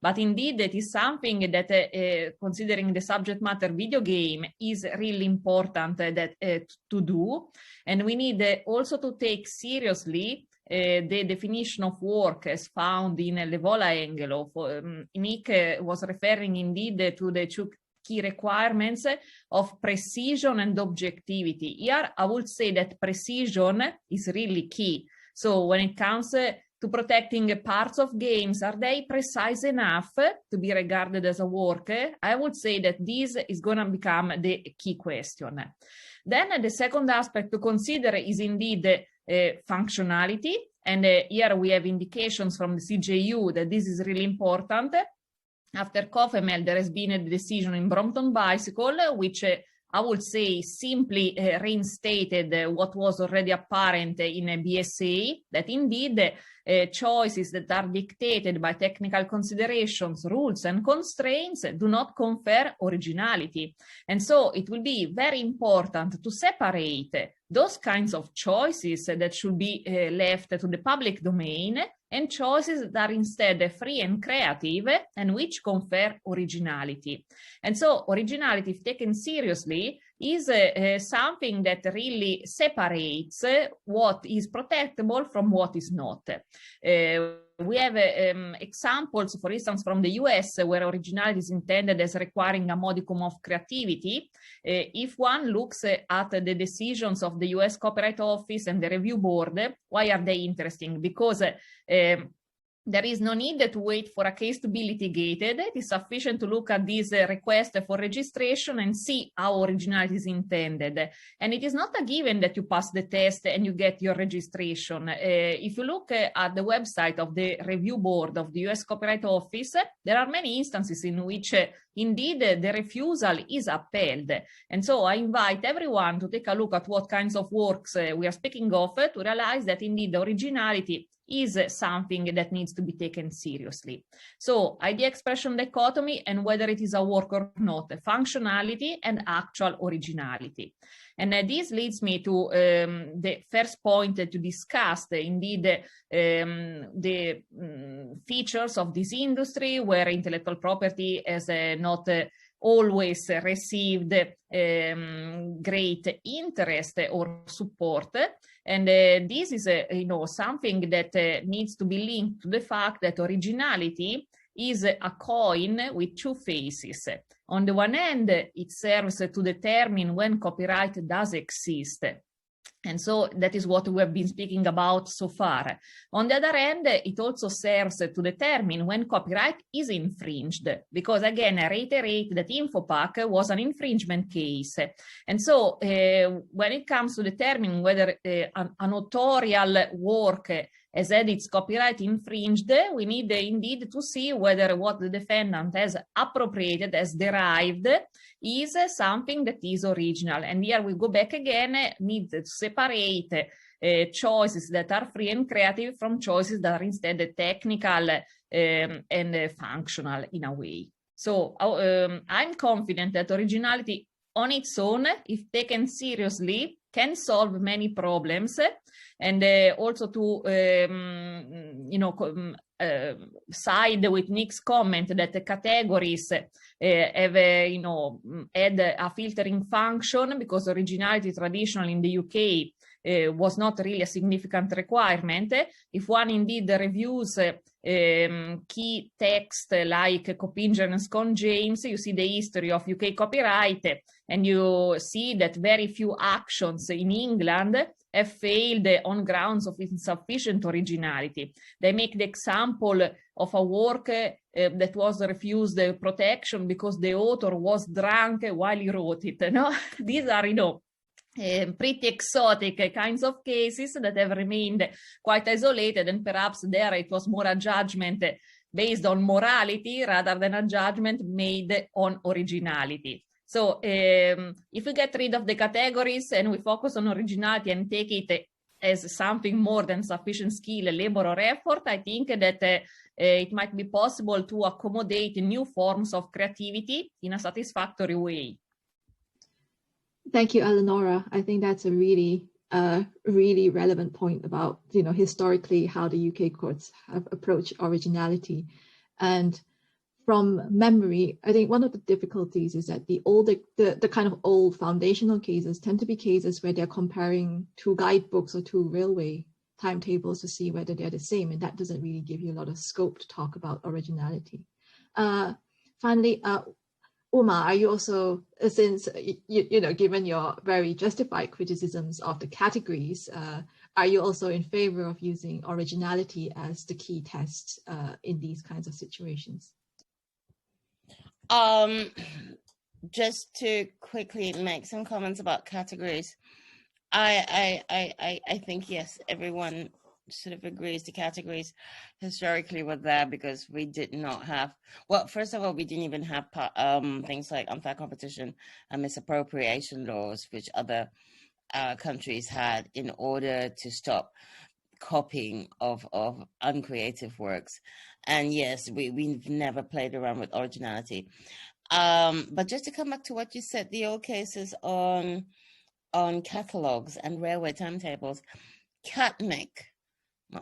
But indeed, it is something that, considering the subject matter video game, is really important to do. And we need also to take seriously the definition of work as found in Levola-Engelo. Nick was referring indeed to the two key requirements of precision and objectivity. Here, I would say that precision is really key. So when it comes to protecting parts of games, are they precise enough to be regarded as a work? I would say that this is going to become the key question. Then the second aspect to consider is indeed functionality. And here we have indications from the CJU that this is really important. After COFEMEL, there has been a decision in Brompton Bicycle, which I would say simply reinstated what was already apparent in a BSA, that indeed choices that are dictated by technical considerations, rules and constraints do not confer originality. And so it will be very important to separate those kinds of choices that should be left to the public domain and choices that are instead free and creative and which confer originality. And so originality, if taken seriously, is something that really separates what is protectable from what is not. We have examples, for instance, from the US, where originality is intended as requiring a modicum of creativity. If one looks at the decisions of the US Copyright Office and the Review Board, why are they interesting? Because there is no need to wait for a case to be litigated. It is sufficient to look at this request for registration and see how originality is intended. And it is not a given that you pass the test and you get your registration. If you look at the website of the Review Board of the US Copyright Office, there are many instances in which indeed the refusal is upheld. And so I invite everyone to take a look at what kinds of works we are speaking of to realize that indeed the originality is something that needs to be taken seriously. So idea expression dichotomy and whether it is a work or not, functionality and actual originality. And this leads me to the first point to discuss, indeed, the features of this industry where intellectual property has not always received great interest or support. And this is, something that needs to be linked to the fact that originality is a coin with two faces. On the one hand, it serves to determine when copyright does exist. And so that is what we have been speaking about so far. On the other hand, it also serves to determine when copyright is infringed, because again, I reiterate that InfoPack was an infringement case. And so when it comes to determining whether an authorial work has had its copyright infringed, we need indeed to see whether what the defendant has appropriated, has derived, is something that is original. And here we go back again, need to separate choices that are free and creative from choices that are instead technical and functional in a way. So I'm confident that originality on its own, if taken seriously, can solve many problems, and also to side with Nick's comment that the categories have had a filtering function, because originality traditionally in the UK was not really a significant requirement. If one indeed reviews key text like Coppinger and Scone James, you see the history of UK copyright, and you see that very few actions in England have failed on grounds of insufficient originality. They make the example of a work that was refused protection because the author was drunk while he wrote it. No? These are, pretty exotic kinds of cases that have remained quite isolated, and perhaps there it was more a judgment based on morality rather than a judgment made on originality. So if we get rid of the categories and we focus on originality and take it as something more than sufficient skill, labor, or effort, I think that it might be possible to accommodate new forms of creativity in a satisfactory way. Thank you, Eleonora. I think that's a really relevant point about, historically how the UK courts have approached originality. And from memory, I think one of the difficulties is that the kind of old foundational cases tend to be cases where they're comparing two guidebooks or two railway timetables to see whether they're the same, and that doesn't really give you a lot of scope to talk about originality. Finally, Uma, are you also, since given your very justified criticisms of the categories, are you also in favor of using originality as the key test in these kinds of situations? Just to quickly make some comments about categories, I think yes, everyone sort of agrees the categories historically were there because we did not have, well, first of all, we didn't even have things like unfair competition and misappropriation laws, which other countries had in order to stop copying of uncreative works. And yes, we've never played around with originality. But just to come back to what you said, the old cases on catalogs and railway timetables, Catnick,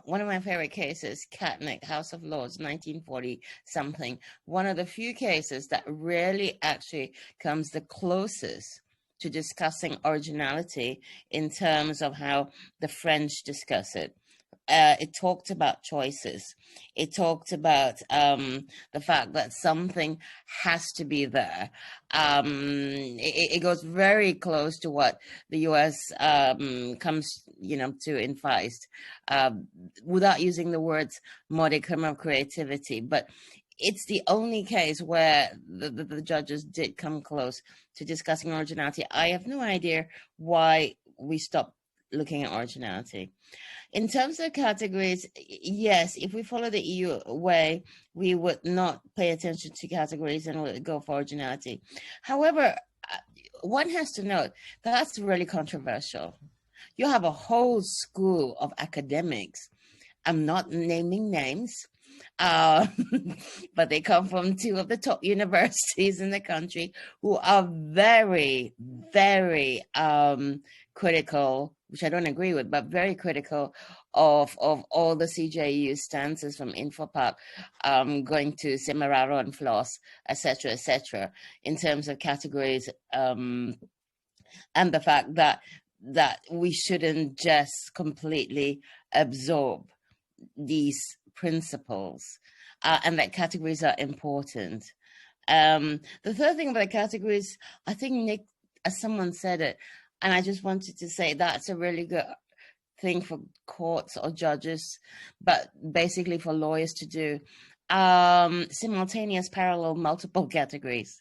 one of my favorite cases, Catnick, House of Lords, 1940 something, one of the few cases that really actually comes the closest to discussing originality in terms of how the French discuss it. It talked about choices. It talked about the fact that something has to be there. It goes very close to what the US comes, to in Feist, without using the words modicum of creativity. But it's the only case where the judges did come close to discussing originality. I have no idea why we stopped looking at originality. In terms of categories, yes, if we follow the EU way, we would not pay attention to categories and would go for originality. However, one has to note that's really controversial. You have a whole school of academics. I'm not naming names, but they come from two of the top universities in the country who are very, very critical, which I don't agree with, but very critical of all the CJU stances from Infopac going to Semeraro and Floss, etc., in terms of categories and the fact that we shouldn't just completely absorb these principles and that categories are important. The third thing about the categories, I think, Nick, as someone said it, and I just wanted to say that's a really good thing for courts or judges, but basically for lawyers to do. Simultaneous, parallel, multiple categories.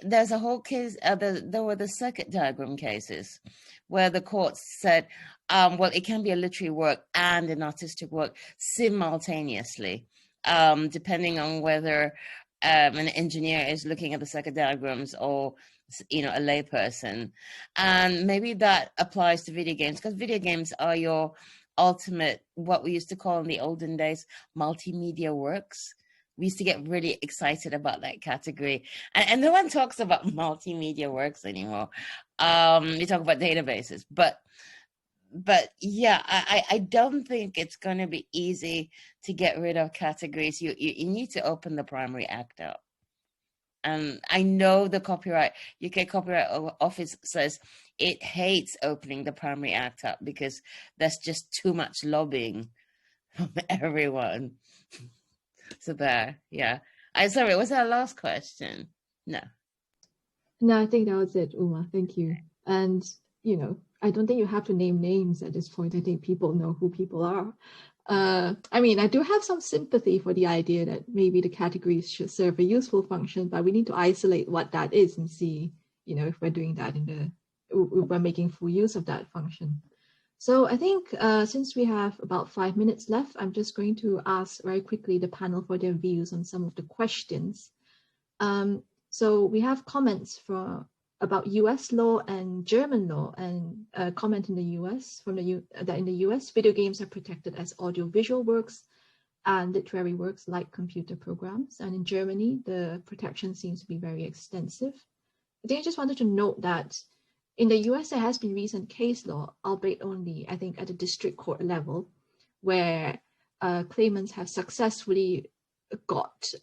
There's a whole case, there were the circuit diagram cases where the courts said, well, it can be a literary work and an artistic work simultaneously, depending on whether an engineer is looking at the circuit diagrams or a layperson. And maybe that applies to video games, because video games are your ultimate, what we used to call in the olden days, multimedia works. We used to get really excited about that category. And no one talks about multimedia works anymore. We talk about databases. But yeah, I don't think it's going to be easy to get rid of categories. You need to open the Primary Act up. And I know the UK Copyright Office says it hates opening the Primary Act up because there's just too much lobbying from everyone. So there, yeah. Sorry, was that a last question? No, I think that was it, Uma. Thank you. And, I don't think you have to name names at this point. I think people know who people are. I do have some sympathy for the idea that maybe the categories should serve a useful function, but we need to isolate what that is and see, if we're doing that we're making full use of that function. So I think since we have about 5 minutes left, I'm just going to ask very quickly the panel for their views on some of the questions. So we have comments about US law and German law, and a comment in the US that in the US, video games are protected as audiovisual works and literary works like computer programs. And in Germany, the protection seems to be very extensive. I think I just wanted to note that in the US, there has been recent case law, albeit only, I think, at the district court level, where claimants have successfully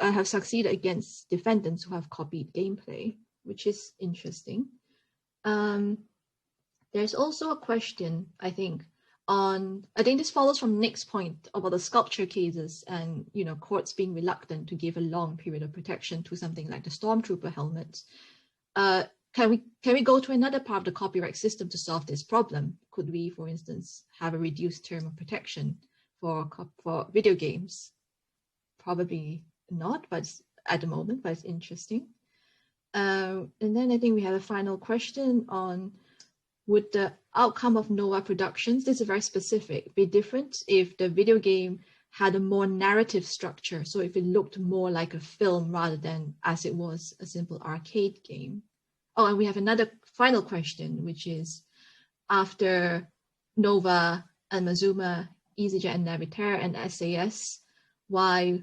have succeeded against defendants who have copied gameplay, which is interesting. There's also a question, I think this follows from Nick's point about the sculpture cases and, courts being reluctant to give a long period of protection to something like the Stormtrooper helmet. Can we go to another part of the copyright system to solve this problem? Could we, for instance, have a reduced term of protection for video games? Probably not, but at the moment, but it's interesting. And then I think we have a final question on, would the outcome of Nova Productions, this is very specific, be different if the video game had a more narrative structure? So if it looked more like a film rather than as it was a simple arcade game. Oh, and we have another final question, which is, after Nova and Mazuma, EasyJet and Navitaire and SAS, I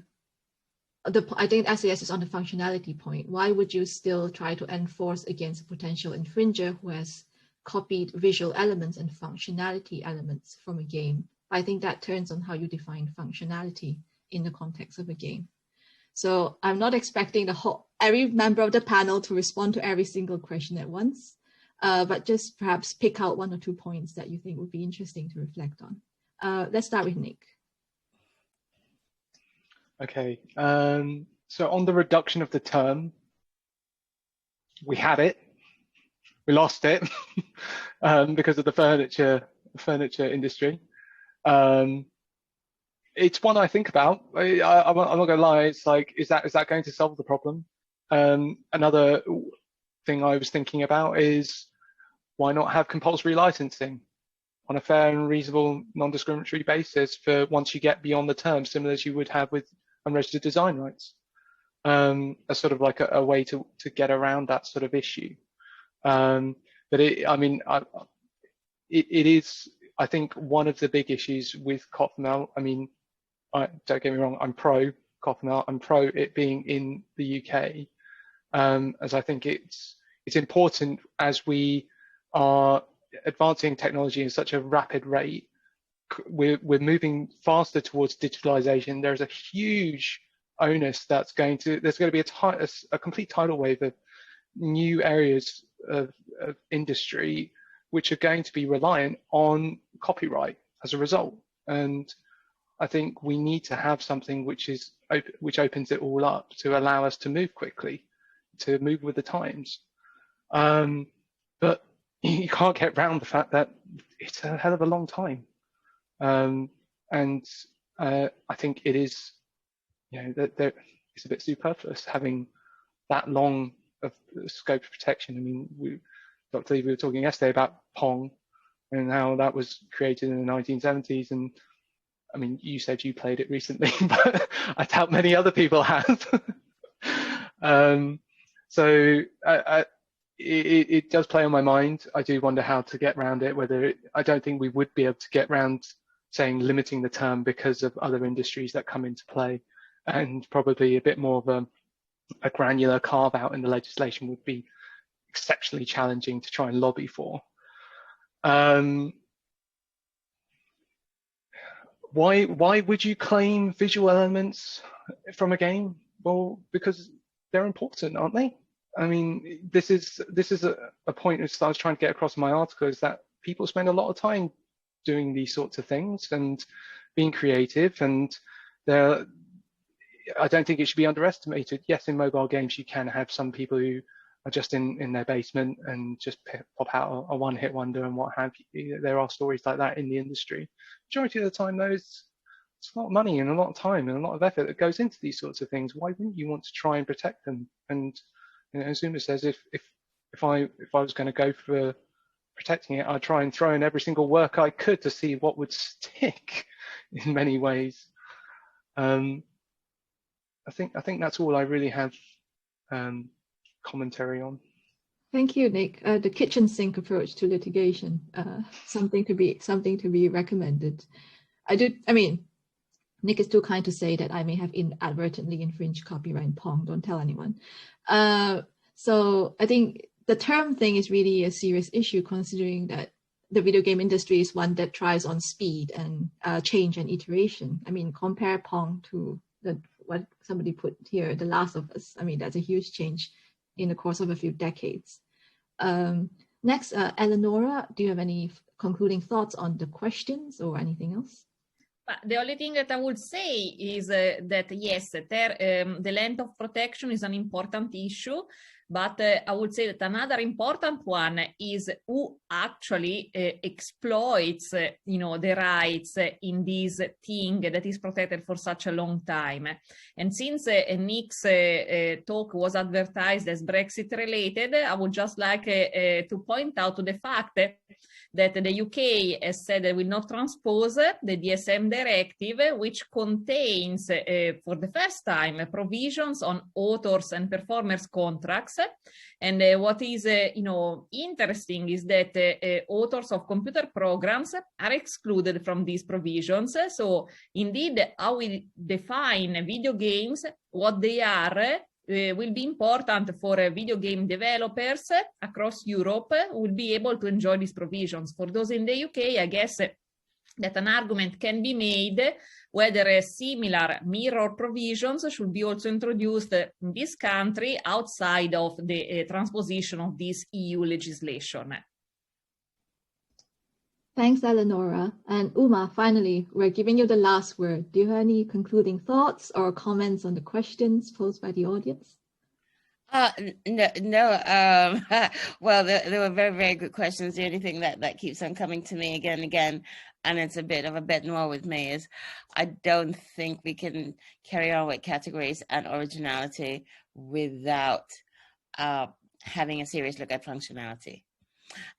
think SAS is on the functionality point. Why would you still try to enforce against a potential infringer who has copied visual elements and functionality elements from a game? I think that turns on how you define functionality in the context of a game. So I'm not expecting every member of the panel to respond to every single question at once, but just perhaps pick out 1 or 2 points that you think would be interesting to reflect on. Let's start with Nick. Okay, so on the reduction of the term, we had it, we lost it because of the furniture industry. It's one I think about. I'm not going to lie. It's like, is that going to solve the problem? Another thing I was thinking about is, why not have compulsory licensing on a fair and reasonable, non-discriminatory basis for once you get beyond the term, similar as you would have with unregistered design rights, as sort of like a way to get around that sort of issue. But it is, I think, one of the big issues with Copmel. I mean, don't get me wrong, I'm pro Copmel, I'm pro it being in the UK, as I think it's important as we are advancing technology in such a rapid rate. We're moving faster towards digitalization. There's a huge onus there's going to be a complete tidal wave of new areas of industry which are going to be reliant on copyright as a result. And I think we need to have something which opens it all up to allow us to move quickly, to move with the times. But you can't get around the fact that it's a hell of a long time. And I think it is, that it's a bit superfluous having that long of scope of protection. I mean, Dr. Lee, we were talking yesterday about Pong and how that was created in the 1970s. And I mean, you said you played it recently, but I doubt many other people have. So it does play on my mind. I do wonder how to get around it, I don't think we would be able to get around saying limiting the term because of other industries that come into play, and probably a bit more of a granular carve out in the legislation would be exceptionally challenging to try and lobby for. Why would you claim visual elements from a game? Well, because they're important, aren't they? I mean, this is a point that I was trying to get across in my article, is that people spend a lot of time doing these sorts of things and being creative, and I don't think it should be underestimated. Yes, in mobile games you can have some people who are just in their basement and just pop out a one-hit wonder and what have you. There are stories like that in the industry. Majority of the time, though, it's a lot of money and a lot of time and a lot of effort that goes into these sorts of things. Why wouldn't you want to try and protect them? And as Zuma says, if I was going to go for protecting it, I'd try and throw in every single work I could to see what would stick in many ways. I think that's all I really have commentary on. Thank you, Nick. The kitchen sink approach to litigation, something to be recommended. I mean, Nick is too kind to say that I may have inadvertently infringed copyright in Pong. Don't tell anyone. So I think the term thing is really a serious issue, considering that the video game industry is one that thrives on speed and change and iteration. I mean, compare Pong to what somebody put here, The Last of Us. I mean, that's a huge change in the course of a few decades. Next, Eleonora, do you have any concluding thoughts on the questions or anything else? The only thing that I would say is that yes, the length of protection is an important issue, but I would say that another important one is who actually exploits, the rights in this thing that is protected for such a long time. And since Nick's talk was advertised as Brexit related, I would just like to point out to the fact that the UK has said it will not transpose the DSM directive, which contains, for the first time, provisions on authors and performers contracts. And what is, interesting is that authors of computer programs are excluded from these provisions. So, indeed, how we define video games, what they are, will be important for video game developers across Europe who will be able to enjoy these provisions. For those in the UK, I guess that an argument can be made whether similar mirror provisions should be also introduced in this country outside of the transposition of this EU legislation. Thanks, Eleonora. And Uma, finally, we're giving you the last word. Do you have any concluding thoughts or comments on the questions posed by the audience? No. Well, there were very, very good questions. The only thing that keeps on coming to me again and again, and it's a bit of a bête noire with me, is I don't think we can carry on with categories and originality without having a serious look at functionality.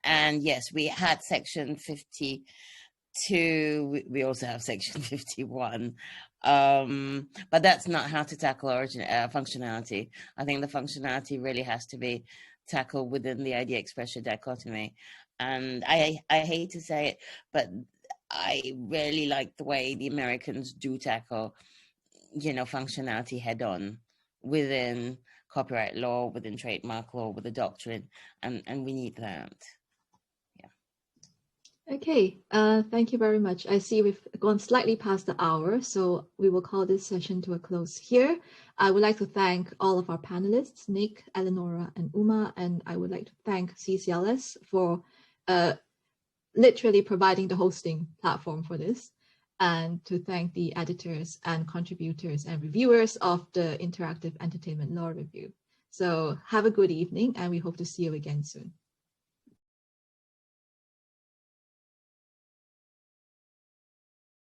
And yes, we had section 52, we also have section 51, but that's not how to tackle functionality. I think the functionality really has to be tackled within the idea expression dichotomy. And I hate to say it, but I really like the way the Americans do tackle, functionality head on within copyright law, within trademark law, with the doctrine, and we need that. Yeah. Okay, thank you very much. I see we've gone slightly past the hour, so we will call this session to a close here. I would like to thank all of our panelists, Nick, Eleonora, and Uma, and I would like to thank CCLS for literally providing the hosting platform for this, and to thank the editors and contributors and reviewers of the Interactive Entertainment Law Review. So have a good evening, and we hope to see you again soon.